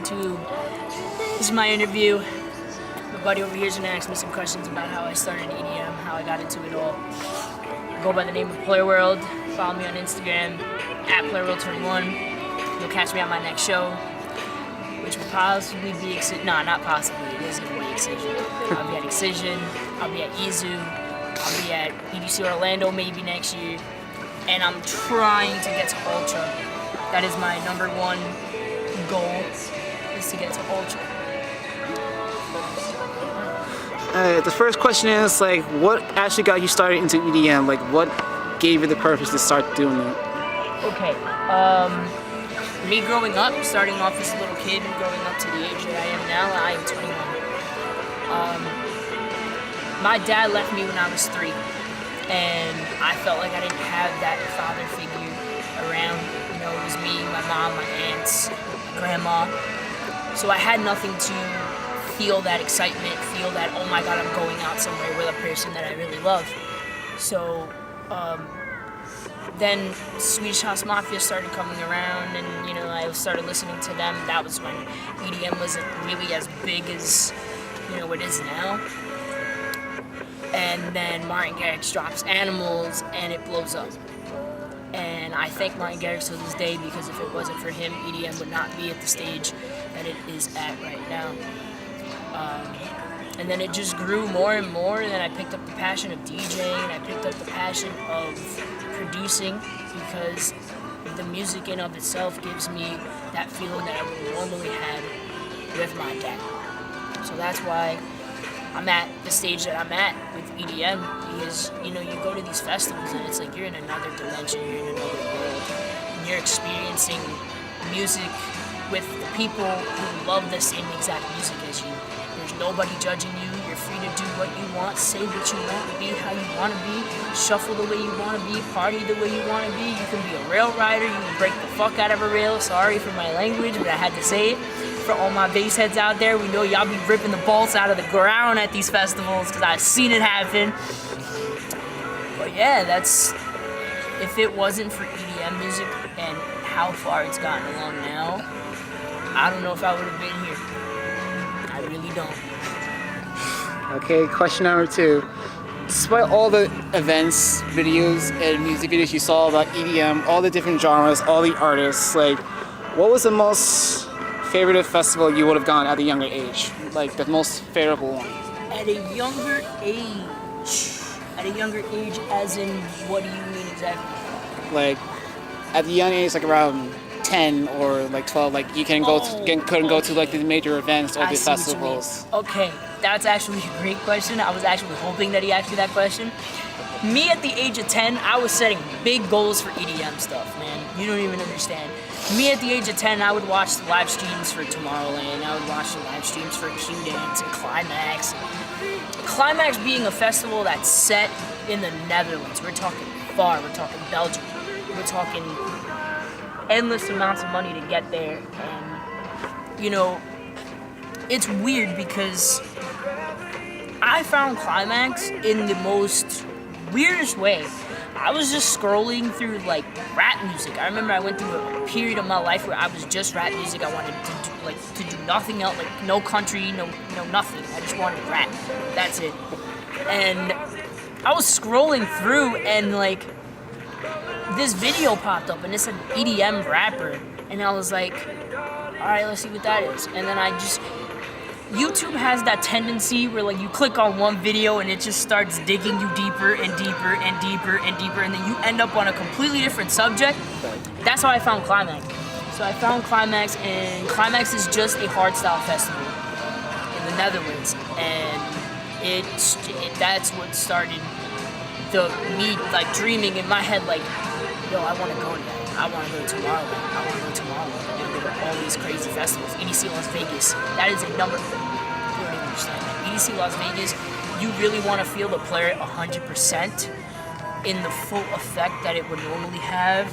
YouTube. This is my interview. My buddy over here is going to ask me some questions about how I started EDM, how I got into it all. I go by the name of PLUR World. Follow me on Instagram, at PLURWorld21. You'll catch me on my next show, which will possibly be not possibly, it is going to be Excision. I'll be at Excision, I'll be at Izu, I'll be at EDC Orlando maybe next year, and I'm trying to get to Ultra. That is my #1 goal, is to get to Ultra. The first question is, like, what actually got you started into EDM? Like, what gave you the purpose to start doing it? Okay, me growing up, starting off as a little kid and growing up to the age that I am now, I am 21. My dad left me when I was 3, and I felt like I didn't have that father figure around. You know, it was me, my mom, my aunts, my grandma. So I had nothing to feel that excitement, feel that, oh my God, I'm going out somewhere with a person that I really love. So, then Swedish House Mafia started coming around, and you know, I started listening to them. That was when EDM wasn't really as big as, you know, it is now. And then Martin Garrix drops Animals, and it blows up. And I thank Martin Garrix to this day, because if it wasn't for him, EDM would not be at the stage that it is at right now. And then it just grew more and more, and then I picked up the passion of DJing, I picked up the passion of producing, because the music in of itself gives me that feeling that I would normally have with my dad. So that's why I'm at the stage that I'm at with EDM, because, you know, you go to these festivals and it's like you're in another dimension, you're in another world, and you're experiencing music with the people who love the same exact music as you. There's nobody judging you. You're free to do what you want, say what you want, be how you want to be, shuffle the way you want to be, party the way you want to be. You can be a rail rider, you can break the fuck out of a rail. Sorry for my language, but I had to say it. For all my bass heads out there, we know y'all be ripping the bolts out of the ground at these festivals, because I've seen it happen. But yeah, that's, if it wasn't for EDM music and how far it's gotten along now, I don't know if I would have been here. I really don't. Okay, question number 2. Despite all the events, videos, and music videos you saw about EDM, all the different genres, all the artists, like, what was the most favorite festival you would have gone at a younger age? Like, the most favorable one? At a younger age? At a younger age, as in, what do you mean exactly? Like, at the young age, like around 10 or like 12, like you couldn't go to like the major events or the festivals. Okay, that's actually a great question. I was actually hoping that he asked you that question. Me at the age of 10, I was setting big goals for EDM stuff, man. You don't even understand. Me at the age of 10, I would watch the live streams for Tomorrowland. I would watch the live streams for Q-Dance and Climax. Climax being a festival that's set in the Netherlands. We're talking far, we're talking Belgium. We're talking endless amounts of money to get there, and you know, it's weird because I found Climax in the most weirdest way. I was just scrolling through like rap music. I remember I went through a period of my life where I was just rap music. I wanted to do nothing else, like no country, no nothing. I just wanted rap. That's it. And I was scrolling through, and like, this video popped up, and it's an EDM rapper, and I was like, all right, let's see what that is. And then YouTube has that tendency where like you click on one video and it just starts digging you deeper and deeper and deeper and deeper, and then you end up on a completely different subject. That's how I found Climax. So I found Climax, and Climax is just a hardstyle festival in the Netherlands, and that's what started me like dreaming in my head, like, yo, I want to go to that. I want to go to Tomorrowland. I want to go to Tomorrowland. I want to go to all these crazy festivals. EDC Las Vegas. That is a number. You don't even understand that. EDC Las Vegas, you really want to feel the player 100% in the full effect that it would normally have.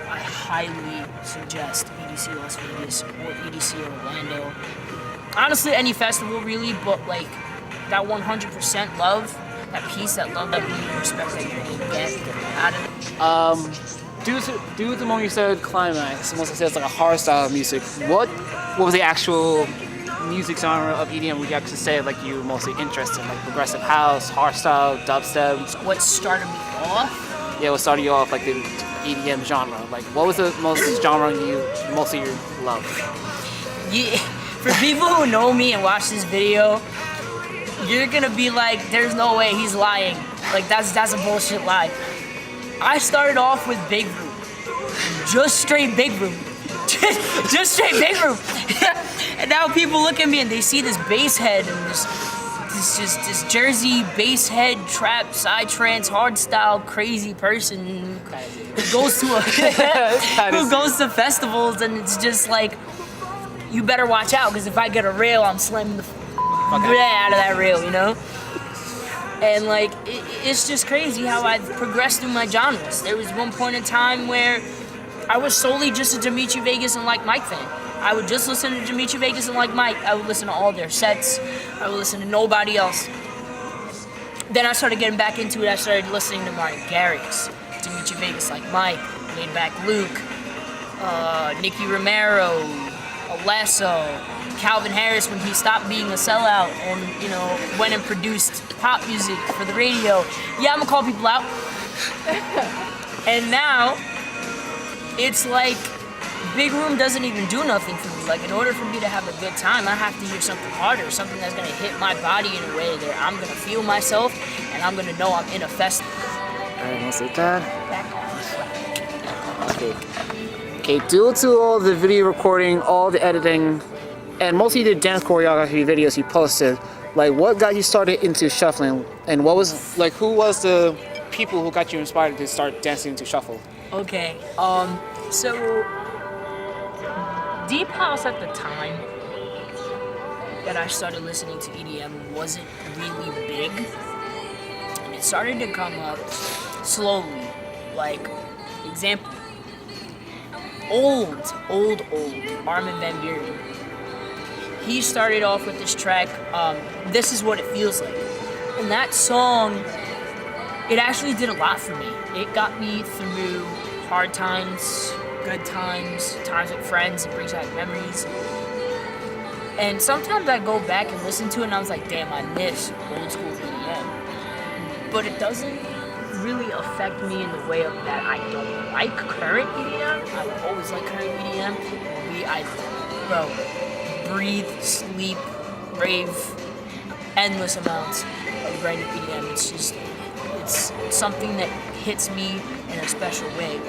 I highly suggest EDC Las Vegas or EDC Orlando. Honestly, any festival really, but like that 100% love, that peace, that love, that beauty, respect that you're gonna get out of it. due to the moment you said climax, most says like a hard style of music. What was the actual music genre of EDM would you actually say like you mostly interested in, like progressive house, hard style, dubstep? So what started me off? Yeah, what started you off like the EDM genre? Like what was the most genre you mostly love? Yeah, for people who know me and watch this video, you're gonna be like, there's no way he's lying. Like that's a bullshit lie. I started off with big room. Just straight big room. Just straight big room. And now people look at me and they see this bass head and this Jersey bass head trap psytrance hard style crazy person who goes to festivals, and it's just like, you better watch out, because if I get a rail, I'm slamming the out of that rail, you know? And like, it's just crazy how I've progressed through my genres. There was one point in time where I was solely just a Dimitri Vegas and Like Mike fan. I would just listen to Dimitri Vegas and Like Mike. I would listen to all their sets. I would listen to nobody else. Then I started getting back into it. I started listening to Martin Garrix, Dimitri Vegas Like Mike, Laid Back Luke, Nicky Romero, Alesso, Calvin Harris when he stopped being a sellout and, you know, went and produced pop music for the radio. Yeah, I'm gonna call people out. And now, it's like, big room doesn't even do nothing for me. Like, in order for me to have a good time, I have to hear something harder, something that's gonna hit my body in a way that I'm gonna feel myself and I'm gonna know I'm in a festival. Alright, mostly done. Okay, due to all the video recording, all the editing, and mostly the dance choreography videos you posted, like what got you started into shuffling, and what was, like, who was the people who got you inspired to start dancing to shuffle? Okay, so Deep House at the time that I started listening to EDM wasn't really big, and it started to come up slowly. Like, example, old Armin van Buuren. He started off with this track, This Is What It Feels Like. And that song, it actually did a lot for me. It got me through hard times, good times, times with friends. It brings back memories. And sometimes I go back and listen to it and I was like, damn, I miss old school EDM. But it doesn't really affect me in the way of that I don't like current EDM. I will always like current EDM. Bro, breathe, sleep, rave, endless amounts of brand new EDM. It's something that hits me in a special way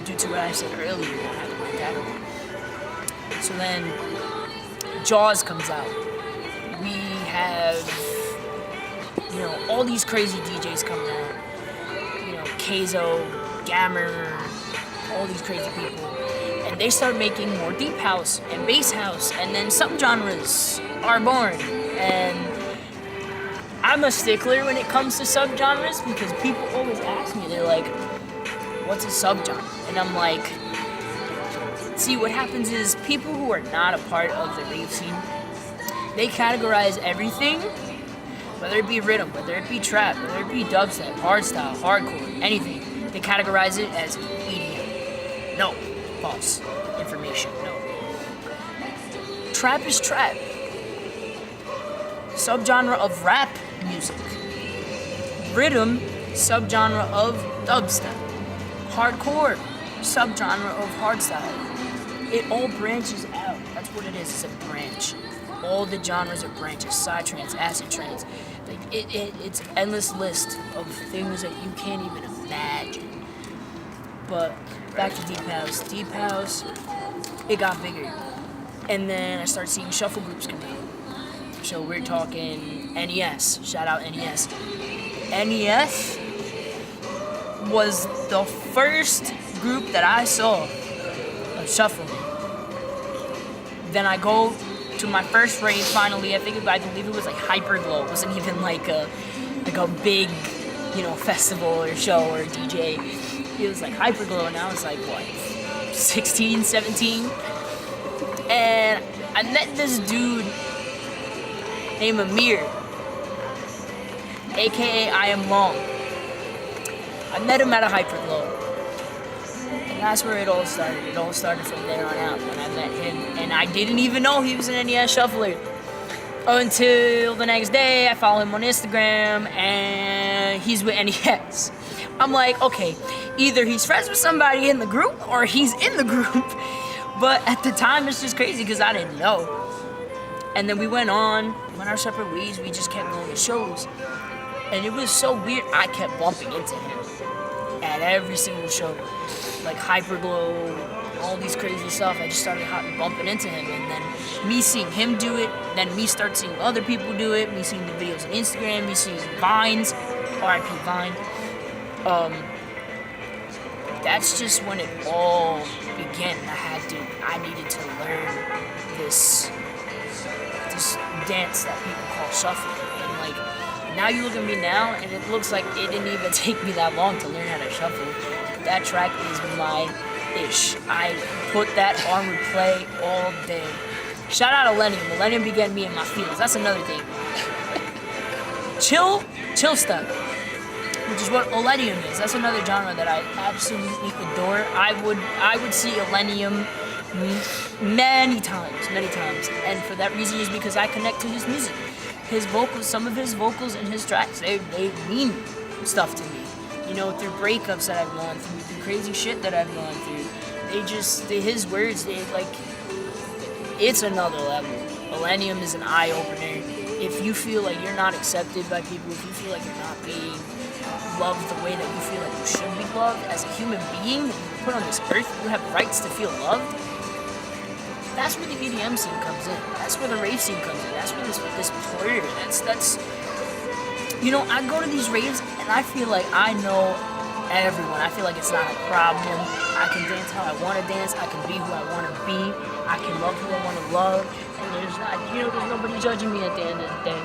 due to what I said earlier. I have my catalog. So then Jaws comes out. We have, you know, all these crazy DJs coming out. You know, Keizo, Gammer, all these crazy people. And they start making more deep house and bass house, and then subgenres are born. And I'm a stickler when it comes to subgenres because people always ask me, they're like, what's a subgenre? And I'm like, see, what happens is people who are not a part of the rave scene, they categorize everything, whether it be rhythm, whether it be trap, whether it be dubstep, hardstyle, hardcore, anything, they categorize it as EDM. No, false information, no. Trap is trap. Subgenre of rap music. Rhythm, subgenre of dubstep. Hardcore, subgenre of hardstyle. It all branches out. That's what it is. It's a branch. All the genres are branches. Psytrance, acid trance. Like it's an endless list of things that you can't even imagine. But back to deep house. Deep house, it got bigger, and then I started seeing shuffle groups come out. So we're talking NES. Shout out NES. NES was the first group that I saw of shuffling. Then I go to my first rave finally. I believe it was like Hyperglow. It wasn't even like a big, you know, festival or show or DJ. It was like Hyperglow, and I was like, what, 16, 17? And I met this dude named Amir, aka I Am Long. I met him at a Hyperglow. That's where it all started. It all started from there on out when I met him, and I didn't even know he was an NES shuffler until the next day. I follow him on Instagram, and he's with NES. I'm like, okay, either he's friends with somebody in the group or he's in the group. But at the time, it's just crazy because I didn't know. And then we went our separate ways. We just kept going to shows, and it was so weird. I kept bumping into him at every single show, like Hyperglow, all these crazy stuff. I just started bumping into him, and then me seeing him do it, then me start seeing other people do it, me seeing the videos on Instagram, me seeing Vines, RIP Vine. That's just when it all began. I needed to learn this dance that people call shuffle. And like, now you look at me now, and it looks like it didn't even take me that long to learn how to shuffle. That track is my ish. I put that on replay all day. Shout out to Millennium. Millennium began me in my feels. That's another thing. Chill step, which is what Millennium is. That's another genre that I absolutely adore. I would see Millennium many times, and for that reason is because I connect to his music. His vocals, some of his vocals in his tracks, they mean stuff to me. You know, through breakups that I've gone through crazy shit that I've gone through. His words, it's another level. Millennium is an eye-opener. If you feel like you're not accepted by people, if you feel like you're not being loved the way that you feel like you should be loved as a human being that you were put on this earth, you have rights to feel loved. That's where the EDM scene comes in. That's where the rave scene comes in. That's where this PLUR. That's you know, I go to these raves and I feel like I know everyone. I feel like it's not a problem. I can dance how I want to dance. I can be who I want to be. I can love who I want to love. And there's nobody judging me at the end of the day.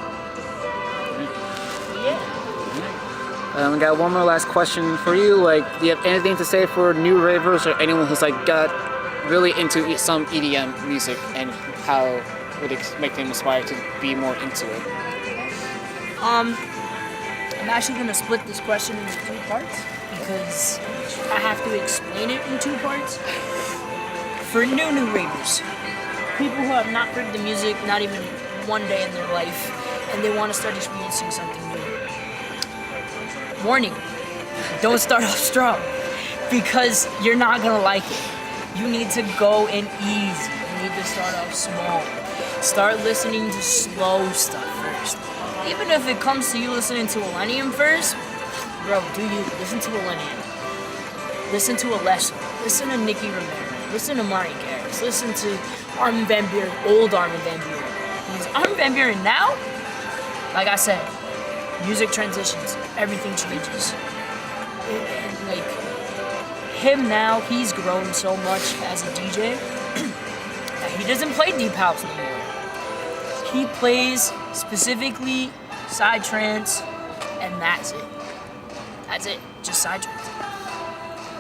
Yeah. We got one more last question for you. Like, do you have anything to say for new ravers or anyone who's like got really into some EDM music, and how would it make them inspired to be more into it? I'm actually gonna split this question into 3 parts because I have to explain it in 2 parts. For new ravers, people who have not heard the music, not even one day in their life, and they want to start experiencing something new. Warning, don't start off strong because you're not gonna like it. You need to go in easy. You need to start off small. Start listening to slow stuff first. Even if it comes to you listening to Millennium first, bro, do you listen to Millennium? Listen to Alessio. Listen to Nicky Romero. Listen to Monty Garrix. Listen to Armin van Buuren, old Armin van Buuren. Because Armin van Buuren now, like I said, music transitions, everything changes. And like him now, he's grown so much as a DJ that he doesn't play deep house anymore. He plays specifically psytrance, and that's it. That's it, just psytrance.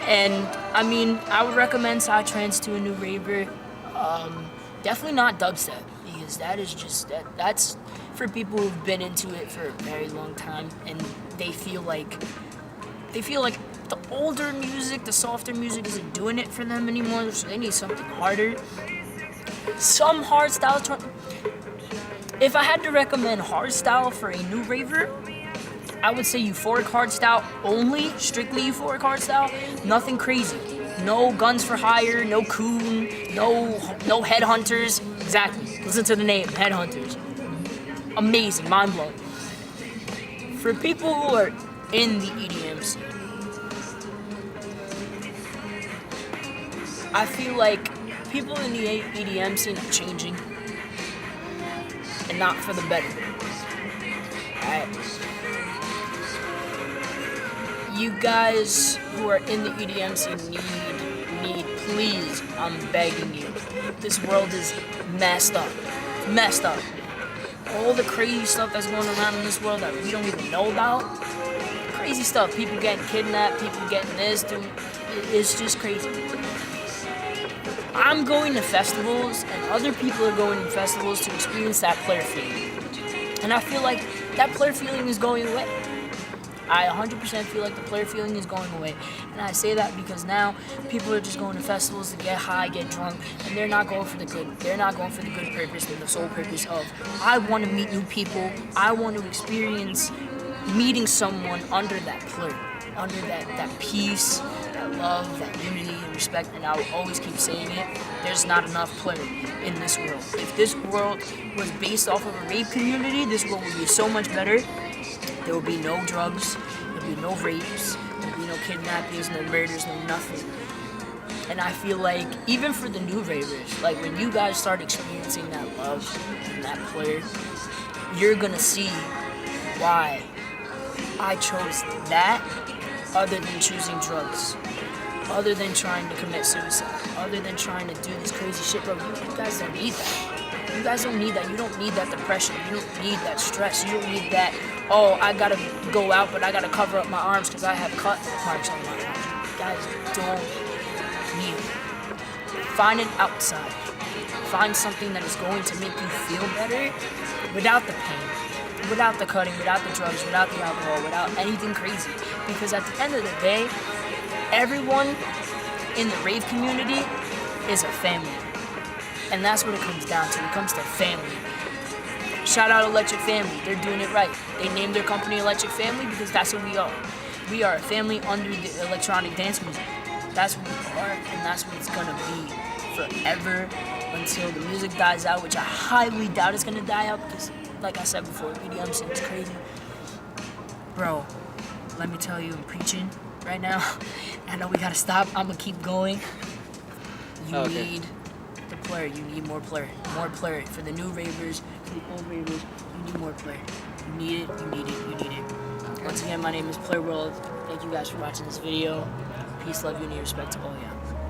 And I mean, I would recommend psytrance to a new raver. Definitely not dubstep, because that is just that's for people who've been into it for a very long time, and they feel like the older music, the softer music isn't doing it for them anymore, so they need something harder. Some hard styles. If I had to recommend hardstyle for a new raver, I would say euphoric hardstyle only, strictly euphoric hardstyle, nothing crazy. No Guns for Hire, no Coon, no Headhunters. Exactly, listen to the name, Headhunters. Amazing, mind-blowing. For people who are in the EDM scene, I feel like people in the EDM scene are changing. And not for the better. Alright. You guys who are in the EDM scene need, please, I'm begging you. This world is messed up. It's messed up. All the crazy stuff that's going around in this world that we don't even know about. Crazy stuff. People getting kidnapped, people getting this, it's just crazy. I'm going to festivals, and other people are going to festivals to experience that PLUR feeling. And I feel like that PLUR feeling is going away. I 100% feel like the PLUR feeling is going away. And I say that because now people are just going to festivals to get high, get drunk, and they're not going for the good. They're not going for the good purpose and the sole purpose of, I want to meet new people. I want to experience meeting someone under that PLUR, under that peace, that love, that unity and respect. And I will always keep saying it, there's not enough PLUR in this world. If this world was based off of a rave community, this world would be so much better. There will be no drugs, there will be no rapes, there will be no kidnappings, no murders, no nothing. And I feel like, even for the new ravers, like when you guys start experiencing that love and that PLUR, you're gonna see why I chose that other than choosing drugs, other than trying to commit suicide, other than trying to do this crazy shit, bro. You guys don't need that. You guys don't need that. You don't need that depression. You don't need that stress. You don't need that, oh, I gotta go out, but I gotta cover up my arms because I have cut marks on my arms. You guys don't need it. Find it outside. Find something that is going to make you feel better without the pain, without the cutting, without the drugs, without the alcohol, without anything crazy. Because at the end of the day, everyone in the rave community is a family. And that's what it comes down to. It comes to family. Shout out Electric Family. They're doing it right. They named their company Electric Family because that's what we are. We are a family under the electronic dance music. That's what we are, and that's what it's gonna be forever until the music dies out, which I highly doubt it's gonna die out because, like I said before, EDM scene is crazy. Bro, let me tell you, I'm preaching right now. I know we gotta stop. I'm gonna keep going. You need the PLUR. You need more PLUR. More PLUR. For the new ravers, for the old ravers, you need more PLUR. You need it, you need it, you need it. Once again, my name is PLUR World. Thank you guys for watching this video. Peace, love, unity, respect to all y'all.